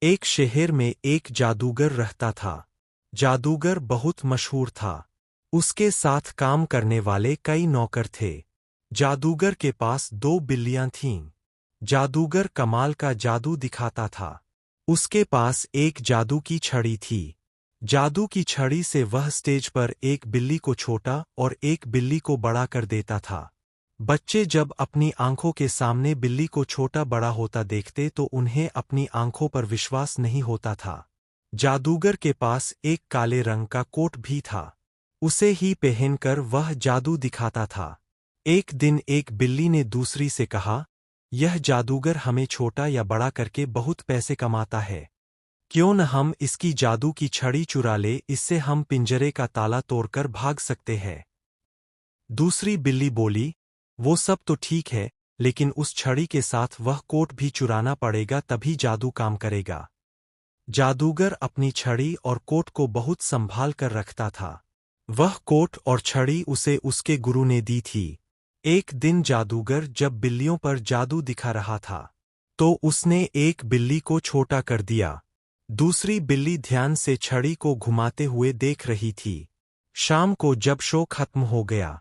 एक शहर में एक जादूगर रहता था। जादूगर बहुत मशहूर था। उसके साथ काम करने वाले कई नौकर थे। जादूगर के पास 2 बिल्लियां थीं। जादूगर कमाल का जादू दिखाता था। उसके पास एक जादू की छड़ी थी। जादू की छड़ी से वह स्टेज पर एक बिल्ली को छोटा और एक बिल्ली को बड़ा कर देता था। बच्चे जब अपनी आंखों के सामने बिल्ली को छोटा बड़ा होता देखते तो उन्हें अपनी आंखों पर विश्वास नहीं होता था। जादूगर के पास एक काले रंग का कोट भी था। उसे ही पहनकर वह जादू दिखाता था। एक दिन एक बिल्ली ने दूसरी से कहा, यह जादूगर हमें छोटा या बड़ा करके बहुत पैसे कमाता है। क्यों न हम इसकी जादू की छड़ी चुरा ले, इससे हम पिंजरे का ताला तोड़कर भाग सकते हैं। दूसरी बिल्ली बोली, वो सब तो ठीक है, लेकिन उस छड़ी के साथ वह कोट भी चुराना पड़ेगा, तभी जादू काम करेगा। जादूगर अपनी छड़ी और कोट को बहुत संभाल कर रखता था। वह कोट और छड़ी उसे उसके गुरु ने दी थी। एक दिन जादूगर जब बिल्लियों पर जादू दिखा रहा था, तो उसने एक बिल्ली को छोटा कर दिया। दूसरी बिल्ली ध्यान से छड़ी को घुमाते हुए देख रही थी। शाम को जब शो खत्म हो गया,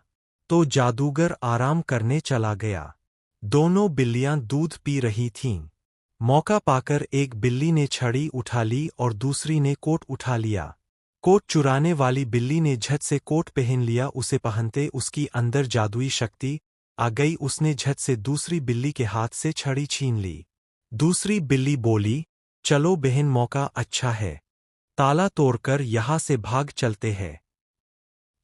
तो जादूगर आराम करने चला गया। दोनों बिल्लियां दूध पी रही थीं। मौका पाकर एक बिल्ली ने छड़ी उठा ली और दूसरी ने कोट उठा लिया। कोट चुराने वाली बिल्ली ने झट से कोट पहन लिया। उसे पहनते उसकी अंदर जादुई शक्ति आ गई। उसने झट से दूसरी बिल्ली के हाथ से छड़ी छीन ली। दूसरी बिल्ली बोली, चलो बहन, मौका अच्छा है, ताला तोड़कर यहाँ से भाग चलते हैं।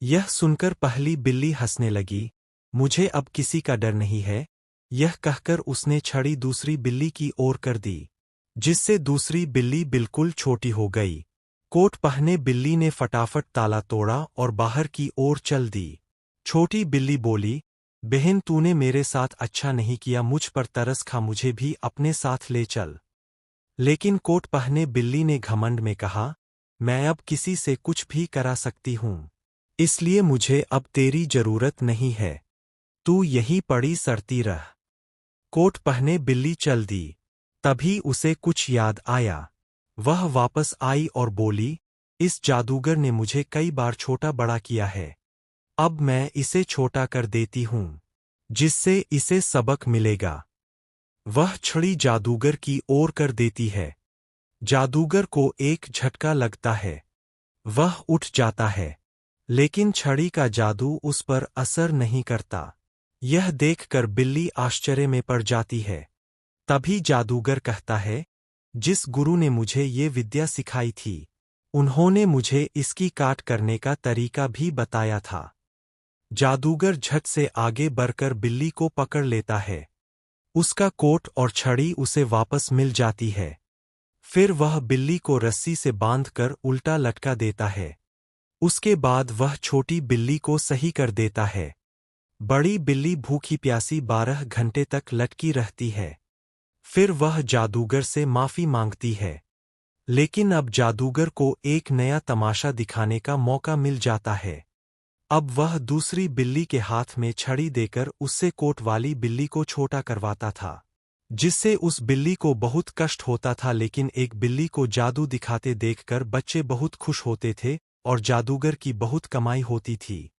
यह सुनकर पहली बिल्ली हंसने लगी, मुझे अब किसी का डर नहीं है। यह कहकर उसने छड़ी दूसरी बिल्ली की ओर कर दी, जिससे दूसरी बिल्ली बिल्कुल छोटी हो गई। कोट पहने बिल्ली ने फटाफट ताला तोड़ा और बाहर की ओर चल दी। छोटी बिल्ली बोली, बहन, तूने मेरे साथ अच्छा नहीं किया, मुझ पर तरस खा, मुझे भी अपने साथ ले चल। लेकिन कोट पहने बिल्ली ने घमंड में कहा, मैं अब किसी से कुछ भी करा सकती हूँ, इसलिए मुझे अब तेरी जरूरत नहीं है। तू यहीं पड़ी सड़ती रह। कोट पहने बिल्ली चल दी। तभी उसे कुछ याद आया। वह वापस आई और बोली, इस जादूगर ने मुझे कई बार छोटा बड़ा किया है। अब मैं इसे छोटा कर देती हूँ, जिससे इसे सबक मिलेगा। वह छड़ी जादूगर की ओर कर देती है। जादूगर को एक झटका लगता है। वह उठ जाता है, लेकिन छड़ी का जादू उस पर असर नहीं करता। यह देखकर बिल्ली आश्चर्य में पड़ जाती है। तभी जादूगर कहता है, जिस गुरु ने मुझे ये विद्या सिखाई थी, उन्होंने मुझे इसकी काट करने का तरीका भी बताया था। जादूगर झट से आगे बढ़कर बिल्ली को पकड़ लेता है। उसका कोट और छड़ी उसे वापस मिल जाती है। फिर वह बिल्ली को रस्सी से बांधकर उल्टा लटका देता है। उसके बाद वह छोटी बिल्ली को सही कर देता है। बड़ी बिल्ली भूखी प्यासी 12 घंटे तक लटकी रहती है। फिर वह जादूगर से माफी मांगती है। लेकिन अब जादूगर को एक नया तमाशा दिखाने का मौका मिल जाता है। अब वह दूसरी बिल्ली के हाथ में छड़ी देकर उससे कोट वाली बिल्ली को छोटा करवाता था, जिससे उस बिल्ली को बहुत कष्ट होता था। लेकिन एक बिल्ली को जादू दिखाते देखकर बच्चे बहुत खुश होते थे और जादूगर की बहुत कमाई होती थी।